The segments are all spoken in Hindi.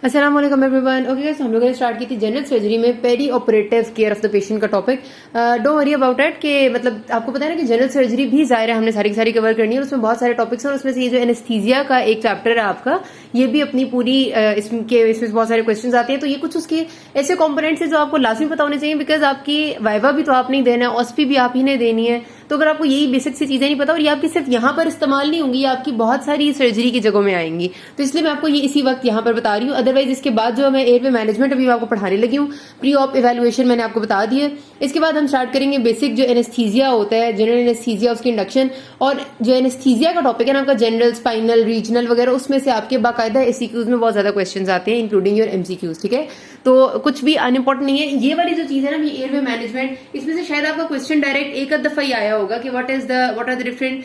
अस्सलाम वालेकुम एवरीवन। ओके गाइस, हम लोगों ने स्टार्ट की थी जनरल सर्जरी में peri operative care of the patient का topic. Don't worry about it कि मतलब आपको पता है ना कि जनरल सर्जरी भी ज़ाहिर है हमने सारी की सारी कवर करनी है, उसमें बहुत सारे टॉपिक्स हैं और उसमें से ये जो एनेस्थीसिया का एक चैप्टर है आपका, ये भी अपनी पूरी इसमें बहुत सारे क्वेश्चन आते हैं। तो ये कुछ उसके ऐसे कॉम्पोनेंट्स है जो आपको लाजमी पता होने चाहिए, बिकॉज आपकी वाइवा भी तो आप नहीं देना है, ऑस्पी भी आप ही नहीं देनी है। तो अगर आपको यही बेसिक सी चीजें नहीं पता और ये आपकी सिर्फ यहाँ पर इस्तेमाल नहीं होंगी, ये आपकी बहुत सारी सर्जरी की जगहों में आएंगी, तो इसलिए मैं आपको ये इसी वक्त यहाँ पर बता रही हूँ। अदरवाइज इसके बाद जो मैं एयरवे मैनेजमेंट अभी आपको पढ़ाने लगी हूँ, प्री ऑप इवेल्युएशन मैंने आपको बता दी है। इसके बाद हम स्टार्ट करेंगे बेसिक जो एनेस्थीसिया होता है, जनरल एनेस्थीसिया, उसकी इंडक्शन, और जो एनेस्थीसिया का टॉपिक है ना आपका जनरल, स्पाइनल, रीजनल वगैरह, उसमें से आपके बाकायदा एमसीक्यूज में बहुत ज्यादा क्वेश्चन आते हैं, इंक्लूडिंग योर एमसीक्यूज। ठीक है, तो कुछ भी अनइम्पोर्टेंट नहीं है। ये वाली जो चीज है ना, ये एयरवे मैनेजमेंट, इसमें से शायद आपका क्वेश्चन डायरेक्ट एक आध दफा ही आया होगा कि what are the different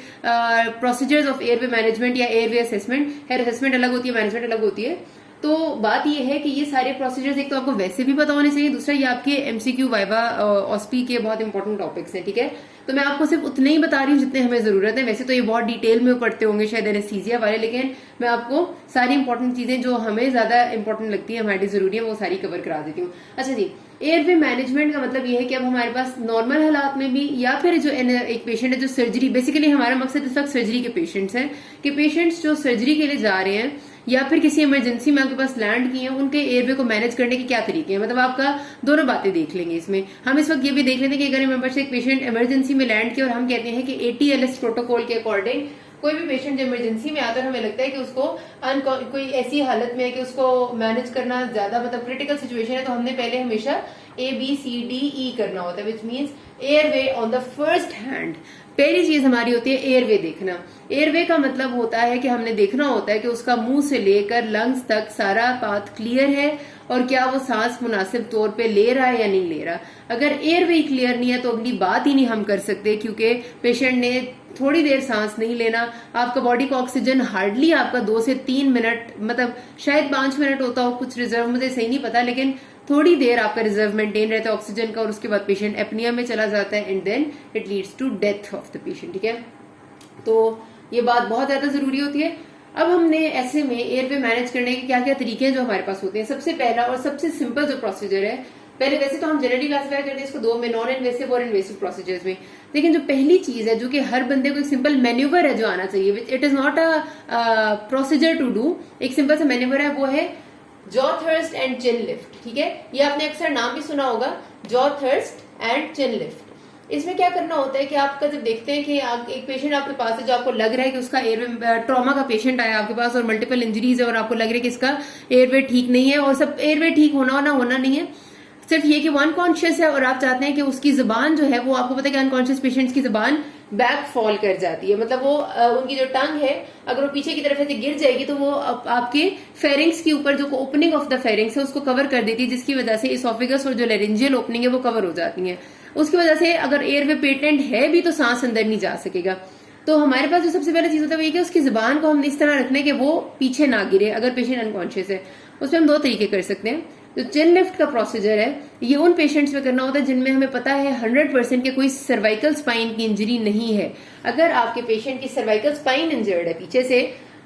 procedures of airway management या एयरवे असेसमेंट। हेयर असेसमेंट अलग होती है, मैनेजमेंट अलग होती है। तो बात यह है कि ये सारे प्रोसीजर्स एक तो आपको वैसे भी पता होने चाहिए, दूसरा ये आपके एमसीक्यू, वाइवा, ऑस्पी के बहुत इंपॉर्टेंट टॉपिक्स हैं। ठीक है, तो मैं आपको सिर्फ उतने ही बता रही हूँ जितने हमें जरूरत है। वैसे तो ये बहुत डिटेल में पढ़ते होंगे शायद एनेस्थीसिया वाले, लेकिन मैं आपको सारी इंपॉर्टेंट चीजें जो हमें ज्यादा इंपॉर्टेंट लगती है, हमारे लिए जरूरी है, वो सारी कवर करा देती हूँ। अच्छा जी, एयरवे मैनेजमेंट का मतलब ये है कि अब हमारे पास नॉर्मल हालात में भी, या फिर जो एक पेशेंट है जो सर्जरी, बेसिकली हमारा मकसद इस वक्त सर्जरी के पेशेंट्स हैं, कि पेशेंट्स जो सर्जरी के लिए जा रहे हैं या फिर किसी इमरजेंसी में आपके पास लैंड किए हैं, उनके एयरवे को मैनेज करने के क्या तरीके हैं। मतलब आपका दोनों बातें देख लेंगे इसमें। हम इस वक्त ये भी देख लेते हैं कि अगर मेंबर से एक पेशेंट इमरजेंसी में लैंड किया और हम कहते हैं कि ATLS प्रोटोकॉल के अकॉर्डिंग कोई भी पेशेंट जो इमरजेंसी में आता है, हमें लगता है कि उसको कोई ऐसी हालत में है कि उसको मैनेज करना ज्यादा मतलब क्रिटिकल सिचुएशन है, तो हमने पहले हमेशा ABCDE करना होता है, which means airway on the first hand. पहली चीज हमारी होती है एयरवे देखना। एयरवे का मतलब होता है कि हमने देखना होता है कि उसका मुंह से लेकर लंग्स तक सारा पाथ क्लियर है और क्या वो सांस मुनासिब तौर पे ले रहा है या नहीं ले रहा। अगर एयरवे क्लियर नहीं है तो अगली बात ही नहीं हम कर सकते, क्योंकि पेशेंट ने थोड़ी देर सांस नहीं लेना, आपका बॉडी का ऑक्सीजन हार्डली आपका 2 से 3 मिनट, मतलब शायद 5 मिनट होता हो, कुछ रिजर्व मुझे सही नहीं पता, लेकिन थोड़ी देर आपका रिजर्व मेंटेन रहता है ऑक्सीजन का, और उसके बाद पेशेंट एपनिया में चला जाता है and then it leads to death of the patient. ठीक है, तो ये बात बहुत ज्यादा जरूरी होती है। अब हमने ऐसे में एयरवे मैनेज करने के क्या क्या तरीके हैं जो हमारे पास होते हैं। सबसे पहला और सबसे सिंपल जो प्रोसीजर है, पहले वैसे तो हम जनरली क्लासिफाई करते हैं इसको दो में, नॉन इन्वेसिव और इन्वेसिव प्रोसीजर्स में, लेकिन जो पहली चीज है जो कि हर बंदे को एक सिंपल मैन्यूवर है जो आना चाहिए, it is not a procedure to do, एक सिंपल सा मैन्यूवर है, वो है jaw thrust and chin lift. ठीक है, ये आपने अक्सर नाम भी सुना होगा, jaw thrust and chin lift. इसमें क्या करना होता है कि आपका जब देखते हैं कि एक पेशेंट आपके पास है जो आपको लग रहा है कि उसका एयरवे, ट्रॉमा का पेशेंट आया आपके पास और मल्टीपल इंजरीज है और आपको लग रहा है कि इसका एयरवे ठीक नहीं है, और सब एयरवे ठीक होना नहीं है, सिर्फ ये कि वो अनकॉन्शियस है और आप चाहते हैं कि उसकी जुबान जो है वो, आपको पता है कि अनकॉन्शियस पेशेंट्स की जुबान बैक फॉल कर जाती है, मतलब वो उनकी जो टंग है अगर वो पीछे की तरफ ऐसे गिर जाएगी तो वो आपके फेरिंग्स के ऊपर जो ओपनिंग ऑफ द फेरिंग्स है उसको कवर कर देती है, जिसकी वजह से इसोफेगस और जो लेरिंजियल ओपनिंग है वो कवर हो जाती है। उसकी वजह से अगर एयरवे पेटेंट है भी तो सांस अंदर नहीं जा सकेगा। तो हमारे पास जो सबसे पहले चीज होता है वो ये कि उसकी जुबान को हम इस तरह रखने के वो पीछे ना गिरे अगर पेशेंट अनकॉन्शियस है। उसमें हम दो तरीके कर सकते हैं। जो चिन लिफ्ट का प्रोसीजर है ये उन पेशेंट्स में करना होता है जिनमें हमें पता है 100% के कोई सर्वाइकल स्पाइन की इंजरी नहीं है। अगर आपके पेशेंट की सर्वाइकल स्पाइन इंजर्ड है पीछे से,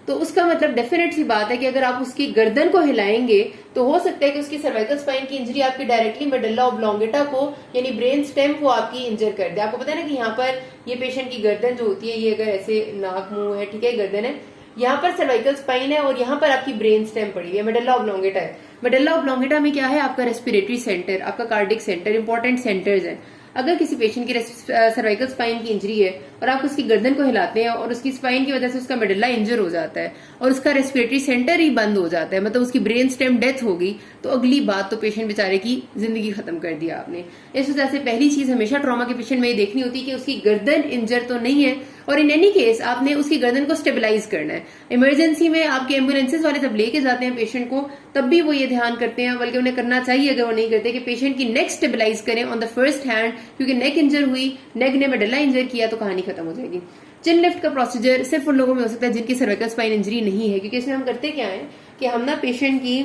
तो उसका मतलब डेफिनेट सी बात है कि अगर आप उसकी गर्दन को हिलाएंगे तो हो सकता है कि उसकी सर्वाइकल स्पाइन की इंजरी आपकी डायरेक्टली मेडुल्ला ऑब्लोंगेटा को यानी ब्रेन स्टेम को आपकी इंजर कर दे। आपको पता है ना कि यहाँ पर ये पेशेंट की गर्दन जो होती है, ये अगर ऐसे नाक मुंह है, ठीक है, गर्दन है, यहाँ पर सर्वाइकल स्पाइन है और यहाँ पर आपकी ब्रेन स्टेम पड़ी है, मेडुल्ला ऑब्लोंगेटा है। मेडुल्ला ऑब्लोंगेटा में क्या है, आपका रेस्पिरेटरी सेंटर, आपका कार्डिक सेंटर, इंपॉर्टेंट सेंटर्स हैं। अगर किसी पेशेंट की सर्वाइकल स्पाइन की इंजरी है और आप उसकी गर्दन को हिलाते हैं और उसकी स्पाइन की वजह से उसका मेडुल्ला इंजर हो जाता है और उसका रेस्पिरेटरी सेंटर ही बंद हो जाता है, मतलब उसकी ब्रेन स्टेम डेथ होगी, तो अगली बात तो पेशेंट बेचारे की जिंदगी खत्म कर दिया आपने। इस वजह से पहली चीज हमेशा ट्रॉमा के पेशेंट में ये देखनी होती है कि उसकी गर्दन इंजर तो नहीं है, और इन एनी केस आपने उसकी गर्दन को स्टेबलाइज करना है। इमरजेंसी में आपके एम्बुलेंसेज वाले जब लेके जाते हैं पेशेंट को, तब भी वो ये ध्यान करते हैं, बल्कि उन्हें करना चाहिए अगर वो नहीं करते, कि पेशेंट की नेक स्टेबलाइज करें ऑन द फर्स्ट हैंड, क्योंकि नेक इंजर हुई, नेक ने मेडुल्ला इंजर किया तो कहानी खत्म हो जाएगी। चिन लिफ्ट का प्रोसीजर सिर्फ उन लोगों में हो सकता है जिनकी सर्वाइकल स्पाइन इंजरी नहीं है, क्योंकि इसमें हम करते क्या है कि हम ना पेशेंट की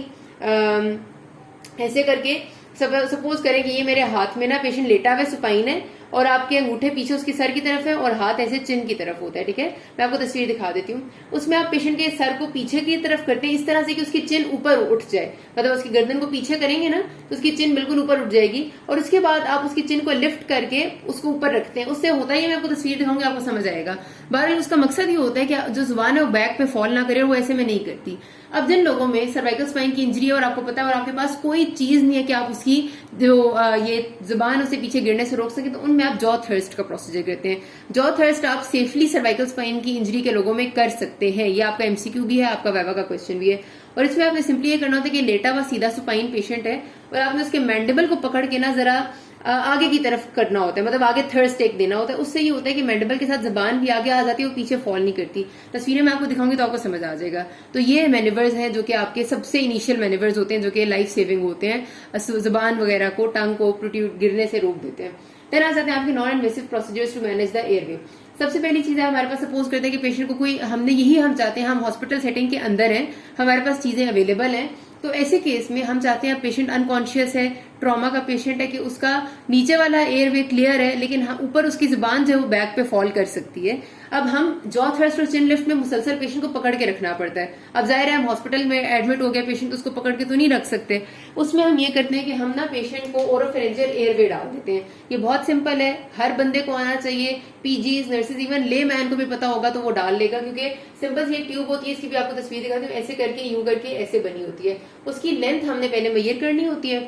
ऐसे करके, सपोज करें कि ये मेरे हाथ में ना पेशेंट लेटा हुआ सुपाइन है और आपके अंगूठे पीछे उसके सर की तरफ है और हाथ ऐसे चिन की तरफ होता है, ठीक है। मैं आपको तस्वीर दिखा देती हूँ। उसमें आप पेशेंट के सर को पीछे की तरफ करते हैं इस तरह से कि उसकी चिन ऊपर उठ जाए, मतलब उसकी गर्दन को पीछे करेंगे ना तो उसकी चिन बिल्कुल ऊपर उठ जाएगी, और उसके बाद आप उसकी चिन को लिफ्ट करके उसको ऊपर रखते हैं। उससे होता ही, मैं आपको तस्वीर दिखाऊंगी आपको समझ आएगा। बहरहाल उसका मकसद ये होता है कि जो जुबान है वो बैक पे फॉल ना करे, वो ऐसे में नहीं करती। अब जिन लोगों में सर्वाइकल स्पाइन की इंजरी है और आपको पता है और आपके पास कोई चीज नहीं है कि आप उसकी जो ये जुबान उसे पीछे गिरने से रोक सके, तो उनमें आप जॉ थर्स्ट का प्रोसीजर करते हैं। जॉ थर्स्ट आप सेफली सर्वाइकल स्पाइन की इंजरी के लोगों में कर सकते हैं। ये आपका एमसीक्यू भी है, आपका वाइवा का क्वेश्चन भी है। और इसमें आपने सिंपली ये करना होता है कि लेटा हुआ सीधा सुपाइन पेशेंट है और आपने उसके मैंडिबल को पकड़ के ना जरा आगे की तरफ करना होता है, मतलब आगे थर्ड स्टेक देना होता है। उससे ये होता है कि मैंडिबल के साथ जबान भी आगे आ जाती है, वो पीछे फॉल नहीं करती। तस्वीरें मैं आपको दिखाऊंगी तो आपको समझ आ जाएगा। तो ये मैनिवर्स हैं जो कि आपके सबसे इनिशियल मैनिवर्स होते हैं, जो कि लाइफ सेविंग होते हैं, जबान वगैरह को, टंग को प्रोट्यूट गिरने से रोक देते हैं। फिर आ जाते हैं आपके non invasive procedures to manage the airway. सबसे पहली चीज है हमारे पास, सपोज करते हैं कि पेशेंट को कोई, हम चाहते हैं, हम हॉस्पिटल सेटिंग के अंदर हैं, हमारे पास चीजें अवेलेबल हैं, तो ऐसे केस में हम चाहते हैं पेशेंट अनकॉन्शियस है, ट्रॉमा का पेशेंट है, कि उसका नीचे वाला एयरवे क्लियर है लेकिन ऊपर उसकी जुबान जो है वो बैक पे फॉल कर सकती है। अब हम जॉ थ्रस्ट और चिन लिफ्ट में मुसलसल पेशेंट को पकड़ के रखना पड़ता है। अब जाहिर है हम हॉस्पिटल में एडमिट हो गया पेशेंट, तो उसको पकड़ के तो नहीं रख सकते। उसमें हम ये करते हैं कि हम ना पेशेंट को ओरोफेरेंजियल एयरवे डाल देते हैं। ये बहुत सिंपल है, हर बंदे को आना चाहिए, पीजीज, नर्सेज, इवन ले मैन को भी पता होगा तो वो डाल लेगा, क्योंकि सिंपल सी एक ट्यूब होती है, इसकी भी आपको तस्वीर दिखाती हूँ, ऐसे करके यूं करके ऐसे बनी होती है। उसकी लेंथ हमने पहले मेजर करनी होती है।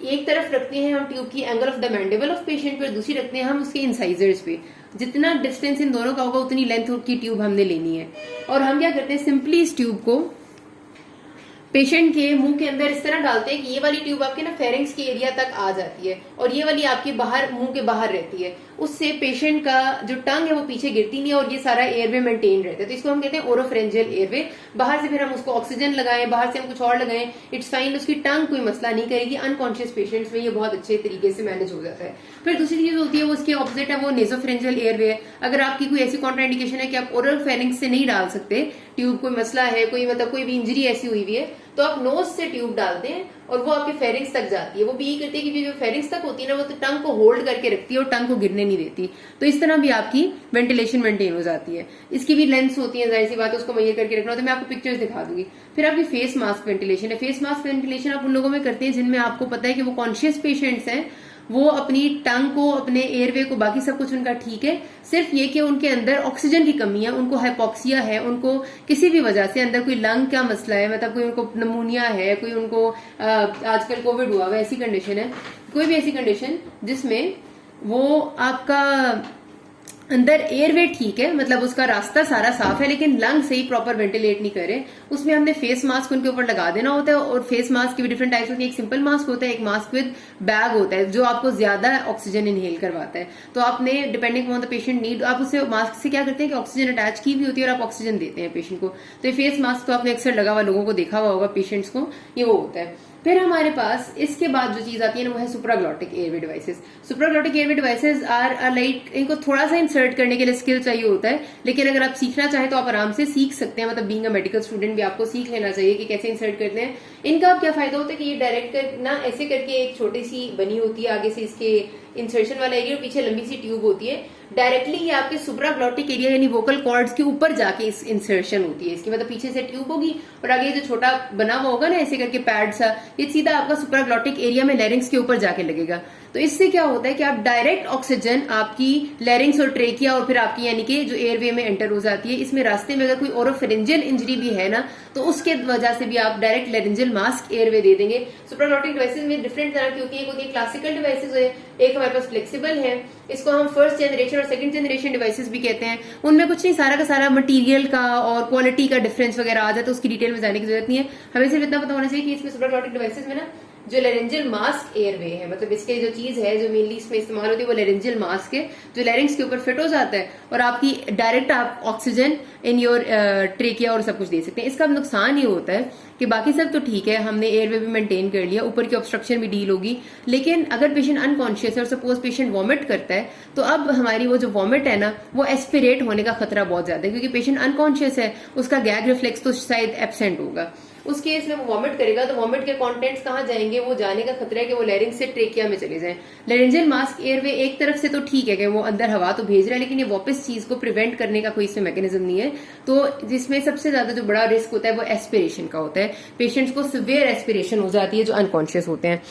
एक तरफ रखते हैं हम ट्यूब की angle of the mandible of patient पे, दूसरी रखते हैं हम उसके इंसाइजर्स पे। जितना डिस्टेंस इन दोनों का होगा उतनी लेंथ की ट्यूब हमने लेनी है। और हम क्या करते हैं, सिंपली इस ट्यूब को पेशेंट के मुंह के अंदर इस तरह डालते हैं कि ये वाली ट्यूब आपके ना फेरिंक्स के एरिया तक आ जाती है और ये वाली आपके बाहर, मुंह के बाहर रहती है। उससे पेशेंट का जो टंग है वो पीछे गिरती नहीं है और ये सारा एयरवे मेंटेन रहता है। तो इसको हम कहते हैं ओरोफेरेंजियल एयरवे। बाहर से फिर हम उसको ऑक्सीजन लगाएं, बाहर से हम कुछ और लगाएं, इट्स फाइन, उसकी टंग कोई मसला नहीं करेगी। अनकॉन्शियस पेशेंट्स में ये बहुत अच्छे तरीके से मैनेज हो जाता है। फिर दूसरी चीज होती है वो उसके ऑपोजिट है, वो नेसोफेरेंजियल एयरवे है। अगर आपकी कोई ऐसी कॉन्ट्राइंडिकेशन है कि आप ओरल फेरिंक्स से नहीं डाल सकते ट्यूब, कोई मसला है, कोई मतलब कोई भी इंजरी ऐसी हुई हुई है, तो आप नोज से ट्यूब डालते हैं और वो आपके फेरिंग्स तक जाती है। वो भी यही करती है कि जो फेरिंग्स तक होती है ना, वो तो टंग को होल्ड करके रखती है और टंग को गिरने नहीं देती। तो इस तरह भी आपकी वेंटिलेशन मेंटेन हो जाती है। इसकी भी लेंस होती है, जाहिर सी बात है, उसको मेजर करके रखना होता है। मैं आपको पिक्चर्स दिखा दूंगी। फिर आपकी फेस मास्क वेंटिलेशन है। फेस मास्क वेंटिलेशन आप उन लोगों में करते हैं जिनमें आपको पता है कि वो कॉन्शियस पेशेंट्स हैं, वो अपनी टंग को, अपने एयरवे को, बाकी सब कुछ उनका ठीक है, सिर्फ ये कि उनके अंदर ऑक्सीजन की कमी है, उनको हाइपोक्सिया है, उनको किसी भी वजह से अंदर कोई लंग का मसला है, मतलब कोई उनको नमूनिया है, कोई उनको आजकल कोविड हुआ हुआ ऐसी कंडीशन है, कोई भी ऐसी कंडीशन जिसमें वो आपका अंदर एयरवे ठीक है, मतलब उसका रास्ता सारा साफ है लेकिन लंग से ही प्रॉपर वेंटिलेट नहीं करे, उसमें हमने फेस मास्क उनके ऊपर लगा देना होता है। और फेस मास्क की भी डिफरेंट टाइप्स होती है। एक सिंपल मास्क होता है, एक मास्क विद बैग होता है जो आपको ज्यादा ऑक्सीजन इनहेल करवाता है। तो आपने depending on the patient need, आप उसे मास्क से क्या करते हैं कि ऑक्सीजन अटैच की भी होती है और आप ऑक्सीजन देते हैं पेशेंट को। तो ये फेस मास्क तो आपने अक्सर लगा हुआ लोगों को देखा हुआ होगा, पेशेंट्स को, ये वो होता है। फिर हमारे पास इसके बाद जो चीज आती है ना वो है supraglottic airway devices. Supraglottic airway devices are like, इनको थोड़ा सा इंसर्ट करने के लिए स्किल चाहिए होता है, लेकिन अगर आप सीखना चाहें तो आप आराम से सीख सकते हैं। मतलब बीइंग अ मेडिकल स्टूडेंट भी आपको सीख लेना चाहिए कि कैसे इंसर्ट करते हैं। इनका अब क्या फायदा होता है कि ये डायरेक्ट कर ना ऐसे करके एक छोटी सी बनी होती है, आगे से इसके इंसर्शन वाला एरिया और पीछे लंबी सी ट्यूब होती है। डायरेक्टली ये आपके सुप्राग्लॉटिक एरिया यानी वोकल कॉर्ड्स के ऊपर जाके इस इंसर्शन होती है इसकी, मतलब पीछे से ट्यूब होगी और आगे जो छोटा बना हुआ होगा ना ऐसे करके पैड सा, ये सीधा आपका सुप्राग्लॉटिक एरिया में लैरिंग्स के ऊपर जाके लगेगा। तो इससे क्या होता है कि आप डायरेक्ट ऑक्सीजन आपकी लैरिंग्स और ट्रेकिया और फिर आपकी यानी कि जो एयरवे में एंटर हो जाती है। इसमें रास्ते में अगर कोई ओरोफेरेंजियल इंजरी भी है ना तो उसके वजह से भी आप डायरेक्ट लैरिंजियल मास्क एयरवे दे देंगे। सुप्राग्लॉटिक डिवाइसेस में डिफरेंट तरह की होती है, एक होती है क्लासिकल डिवाइसेस है, एक हमारे पास फ्लेक्सिबल है, इसको हम फर्स्ट जनरेशन और सेकंड जनरेशन डिवाइसेस भी कहते हैं। उनमें कुछ नहीं, सारा का सारा मटेरियल का और क्वालिटी का डिफरेंस वगैरह आ जाता है, उसकी डिटेल में जाने की जरूरत नहीं है। हमें सिर्फ इतना पता होना चाहिए कि इसमें सुप्राग्लॉटिक डिवाइसेस में ना जो लैरिंजियल मास्क एयरवे है, मतलब इसके जो चीज है जो मेनली इसमें इस्तेमाल होती है वो लैरिंजियल मास्क है जो लैरिंग्स के ऊपर फिट हो जाता है और आपकी डायरेक्ट आप ऑक्सीजन इन योर ट्रेकिया और सब कुछ दे सकते हैं। इसका नुकसान ये होता है कि बाकी सब तो ठीक है, हमने एयरवे भी मेंटेन कर लिया, ऊपर की ऑब्स्ट्रक्शन भी डील होगी, लेकिन अगर पेशेंट अनकॉन्शियस है और सपोज पेशेंट वॉमिट करता है तो अब हमारी वो जो वॉमिट है ना वो एस्पिरेट होने का खतरा बहुत ज्यादा है, क्योंकि पेशेंट अनकॉन्शियस है, उसका गैग रिफ्लेक्स तो शायद एब्सेंट होगा। उस केस में वो वॉमिट करेगा, तो वॉमिट के कंटेंट्स कहाँ जाएंगे, वो जाने का खतरा है कि वो लैरिंक्स से ट्रेकिया में चले जाएं। लैरिंजियल मास्क एयरवे एक तरफ से तो ठीक है कि वो अंदर हवा तो भेज रहा है, लेकिन ये वापस चीज को प्रिवेंट करने का कोई इसमें मैकेनिज्म नहीं है। तो जिसमें सबसे ज्यादा जो बड़ा रिस्क होता है वो एस्पिरेशन का होता है। पेशेंट्स को सिवियर एस्पिरेशन हो जाती है जो अनकॉन्शियस होते हैं।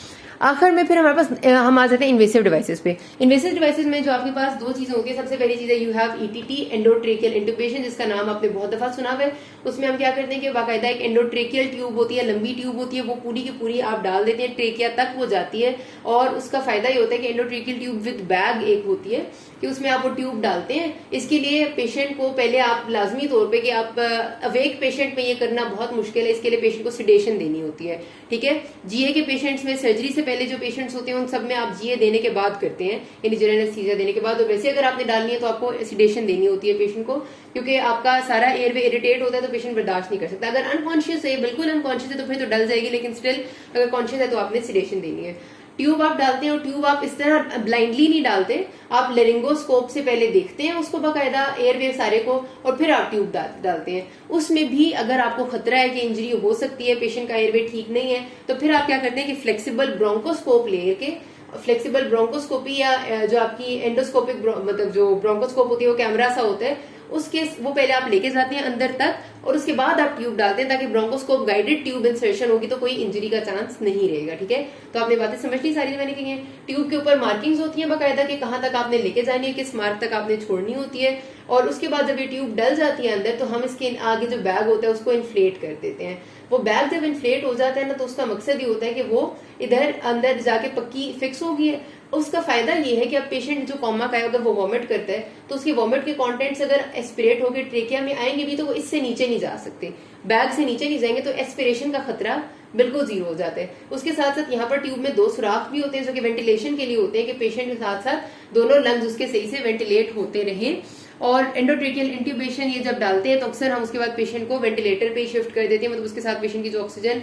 आखिर में फिर हमारे पास हम आ जाते हैं इन्वेसिव डिवाइसेस पे। इन्वेसिव डिवाइसेस में जो आपके पास दो चीजें होती है, सबसे पहली चीज है यू हैव ईटीटी, एंडोट्रेकियल इंटुबेशन, जिसका नाम आपने बहुत दफा सुना है। उसमें हम क्या करते हैं कि बाकायदा एक एंडोट्रेकियल ट्यूब होती है, लंबी ट्यूब होती है, वो पूरी की पूरी आप डाल देते हैं, ट्रेकिया तक वो जाती है। और उसका फायदा ये होता है कि एंडोट्रेकियल ट्यूब विद बैग एक होती है कि उसमें आप वो ट्यूब डालते हैं। इसके लिए पेशेंट को पहले आप लाजमी तौर पे कि आप अवेक पेशेंट में ये करना बहुत मुश्किल है, इसके लिए पेशेंट को सिडेशन देनी होती है। ठीक है, जीए के पेशेंट्स में सर्जरी से पहले जो पेशेंट्स होते हैं उन सब में आप जीए देने के बाद करते हैं, यानी जनरल एनेस्थीसिया देने के बाद। और वैसे अगर आपने डालनी है तो आपको सिडेशन देनी होती है पेशेंट को, क्योंकि आपका सारा एयरवे इरिटेट होता है तो पेशेंट बर्दाश्त नहीं कर सकता। अगर अनकॉन्शियस है, बिल्कुल अनकॉन्शियस है, तो फिर तो डल जाएगी, लेकिन स्टिल अगर कॉन्शियस है तो आपने सिडेशन देनी है। ट्यूब आप डालते हैं और ट्यूब आप इस तरह ब्लाइंडली नहीं डालते, आप लेरिंगोस्कोप से पहले देखते हैं उसको बाकायदा एयरवे सारे को, और फिर आप ट्यूब डालते हैं। उसमें भी अगर आपको खतरा है कि इंजरी हो सकती है, पेशेंट का एयरवे ठीक नहीं है, तो फिर आप क्या करते हैं कि फ्लेक्सिबल ब्रोंकोस्कोप लेके, फ्लेक्सिबल ब्रोंकोस्कोपी या जो आपकी एंडोस्कोपिक मतलब जो ब्रोंकोस्कोप होती है वो कैमरा सा होता है, उसके वो पहले आप लेके जाते हैं अंदर तक, और उसके बाद आप ट्यूब डालते हैं, ताकि ब्रोंकोस्कोप गाइडेड ट्यूब इंसर्शन होगी तो कोई इंजरी का चांस नहीं रहेगा। ठीक है, तो आपने बातें समझ ली सारी मैंने कही है। ट्यूब के ऊपर मार्किंग्स होती है बाकायदा कि कहाँ तक आपने लेके जानी है, किस मार्क तक आपने छोड़नी होती है। और उसके बाद जब ये ट्यूब डल जाती है अंदर, तो हम इसके आगे जो बैग होता है उसको इन्फ्लेट कर देते हैं। वो बैग जब इन्फ्लेट हो जाता है ना, तो उसका मकसद ये होता है कि वो इधर अंदर जाके पक्की फिक्स होगी है। उसका फायदा ये है कि अब पेशेंट जो कॉमा का है अगर वो वॉमिट करता है, तो उसके वॉमिट के कंटेंट्स अगर एस्पिरेट होकर ट्रेकिया में आएंगे भी तो वो इससे नीचे नहीं जा सकते, बैग से नीचे नहीं जाएंगे, तो एस्पिरेशन का खतरा बिल्कुल जीरो हो जाता है। उसके साथ साथ यहाँ पर ट्यूब में दो सुराख भी होते हैं जो कि वेंटिलेशन के लिए होते हैं, कि पेशेंट के साथ साथ दोनों लंग्स उसके सही से वेंटिलेट होते रहे। और एंडोट्रेकियल इंट्यूबेशन ये जब डालते हैं तो अक्सर हम उसके बाद पेशेंट को वेंटिलेटर पे शिफ्ट कर देते हैं, मतलब उसके साथ पेशेंट की जो ऑक्सीजन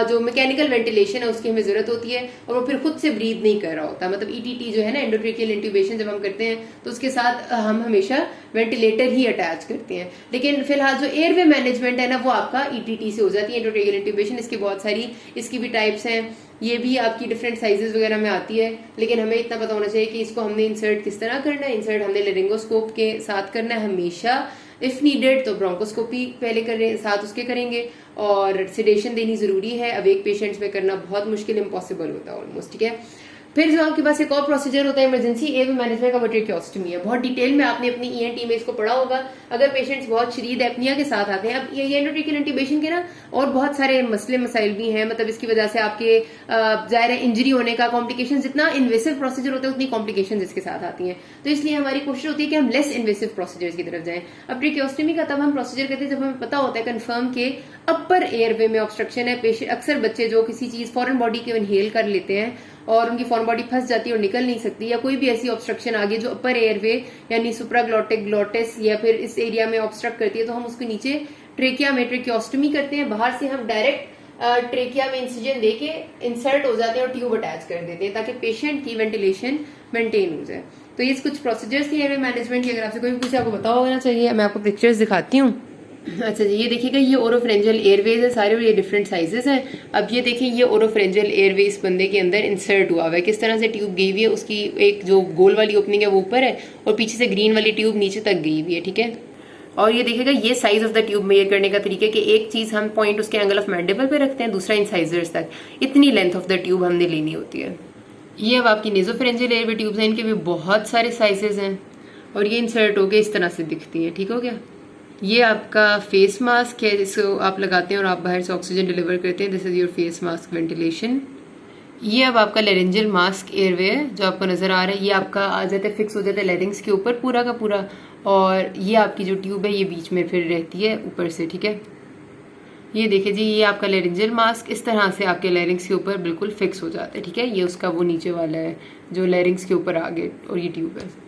जो मैकेनिकल वेंटिलेशन है उसकी हमें जरूरत होती है, और वो फिर खुद से ब्रीथ नहीं कर रहा होता। मतलब ईटीटी जो है ना, एंडोट्रेकियल इंट्यूबेशन जब हम करते हैं तो उसके साथ हम हमेशा वेंटिलेटर ही अटैच करते हैं। लेकिन फिलहाल जो एयरवे मैनेजमेंट है ना, वो आपका ईटीटी से हो जाती है, एंडोट्रेकियल इंट्यूबेशन। इसकी बहुत सारी इसकी भी टाइप्स हैं, ये भी आपकी डिफरेंट साइजेस वगैरह में आती है, लेकिन हमें इतना पता होना चाहिए कि इसको हमने इंसर्ट किस तरह करना है। इंसर्ट हमने लेरिंगोस्कोप के साथ करना है हमेशा, इफ नीडेड तो ब्रोंकोस्कोपी पहले करें, साथ उसके करेंगे, और सिडेशन देनी जरूरी है। अवेक पेशेंट्स में करना बहुत मुश्किल, इम्पॉसिबल होता है ऑलमोस्ट। ठीक है, फिर जो आपके पास एक और प्रोसीजर होता है इमरजेंसी एयरवे मैनेजमेंट का, वो ट्रेकियोस्टमी है। बहुत डिटेल में आपने अपनी ईएनटी में इसको पढ़ा होगा। अगर पेशेंट्स बहुत शदीद एपनिया के साथ आते हैं, अब ये एंडोट्रेकियल इंट्यूबेशन के ना और बहुत सारे मसले मसाइल भी हैं, मतलब इसकी वजह से आपके जाहिर है इंजरी होने का कॉम्प्लिकेशन, जितना इन्वेसिव प्रोसीजर होता है उतनी कॉम्प्लिकेशन इसके साथ आती हैं। तो इसलिए हमारी कोशिश होती है कि हम लेस इन्वेसिव प्रोसीजर्स की तरफ जाएं। अब ट्रेकियोस्टमी का तब हम प्रोसीजर करते हैं जब हमें पता होता है कंफर्म के अपर एयरवे में ऑब्स्ट्रक्शन है। पेशेंट अक्सर बच्चे जो किसी चीज फॉरेन बॉडी के इनहेल कर लेते हैं और उनकी फॉरेन बॉडी फंस जाती है और निकल नहीं सकती, या कोई भी ऐसी ऑब्स्ट्रक्शन आ गई जो अपर एयरवे यानी सुप्राग्लोटिक ग्लोटिस या फिर इस एरिया में ऑब्स्ट्रक्ट करती है, तो हम उसको नीचे ट्रेकिया में ट्रेकियोस्टमी करते हैं। बाहर से हम डायरेक्ट ट्रेकिया में इंसिजन देके इंसर्ट हो जाते हैं और ट्यूब अटैच कर देते हैं, ताकि पेशेंट की वेंटिलेशन मेंटेन हो जाए। तो ये कुछ प्रोसीजर्स थी एयरवे मैनेजमेंट की। अगर आपसे कोई भी कुछ आपको पता होना चाहिए, मैं आपको पिक्चर्स दिखाती हूँ। अच्छा जी, ये देखिएगा, ये ओरोफ्रेंजियल एयरवेज है सारे, और ये डिफरेंट साइजेस हैं। अब ये देखिए, ये ओरोफ्रेंजियल एयरवे इस बंदे के अंदर इंसर्ट हुआ हुआ है। किस तरह से ट्यूब गई हुई है, उसकी एक जो गोल वाली ओपनिंग है वो ऊपर है और पीछे से ग्रीन वाली ट्यूब नीचे तक गई हुई है। ठीक है, और ये देखिएगा, ये size of the tube measure करने का तरीका है कि एक चीज हम पॉइंट उसके एंगल ऑफ मैंडिबल पे रखते हैं, दूसरा इंसाइजर्स तक, इतनी लेंथ ऑफ द ट्यूब हमने लेनी होती है। ये अब आपकी नेजोफ्रेंजियल एयरवे ट्यूब्स हैं, इनके भी बहुत सारे साइजेस हैं, और ये इंसर्ट होके इस तरह से दिखती है। ठीक हो गया, ये आपका फेस मास्क है जिसको आप लगाते हैं और आप बाहर से ऑक्सीजन डिलीवर करते हैं। This is your face mask ventilation. ये अब आपका लेरेंजियल मास्क एयरवे है जो आपको नजर आ रहा है, ये आपका आ जाता है, फिक्स हो जाता है लेरिंग्स के ऊपर पूरा का पूरा, और ये आपकी जो ट्यूब है ये बीच में फिर रहती है ऊपर से। ठीक है, ये देखिए जी, ये आपका लेरिंजियल मास्क इस तरह से आपके लेरिंग्स के ऊपर बिल्कुल फिक्स हो जाता है। ठीक है, ये उसका वो नीचे वाला है जो लेरिंग्स के ऊपर आगे, और ये ट्यूब है।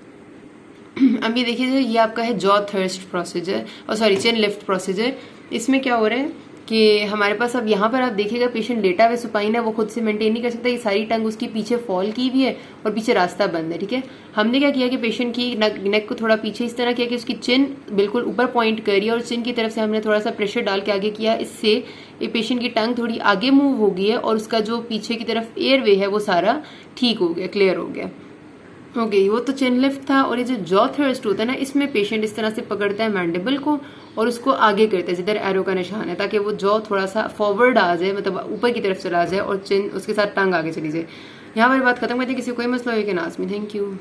अब ये देखिए, ये आपका है जॉ थर्स्ट प्रोसीजर, और सॉरी चिन लिफ्ट प्रोसीजर। इसमें क्या हो रहा है कि हमारे पास अब यहाँ पर आप देखिएगा पेशेंट लेटा हुआ सुपाइन है, वो खुद से मेंटेन नहीं कर सकता, ये सारी टंग उसकी पीछे फॉल की हुई है और पीछे रास्ता बंद है। ठीक है, हमने क्या किया कि पेशेंट की नेक को थोड़ा पीछे इस तरह किया कि उसकी चिन बिल्कुल ऊपर पॉइंट करी और चिन की तरफ से हमने थोड़ा सा प्रेशर डाल के आगे किया। इससे ये पेशेंट की टंग थोड़ी आगे मूव हो गई है और उसका जो पीछे की तरफ एयरवे है वो सारा ठीक हो गया, क्लियर हो गया। ओके, वो तो चिन लिफ्ट था। और ये जो जॉ थ्रस्ट होता है ना, इसमें पेशेंट इस तरह से पकड़ता है मैंडिबल को और उसको आगे करता है जिधर एरो का निशान है, ताकि वो जॉ थोड़ा सा फॉरवर्ड आ जाए, मतलब ऊपर की तरफ चला जाए और चिन उसके साथ टंग आगे चली जाए। यहाँ पर बात खत्म करते हैं। किसी कोई मसला हो कि नाज़मी, थैंक यू।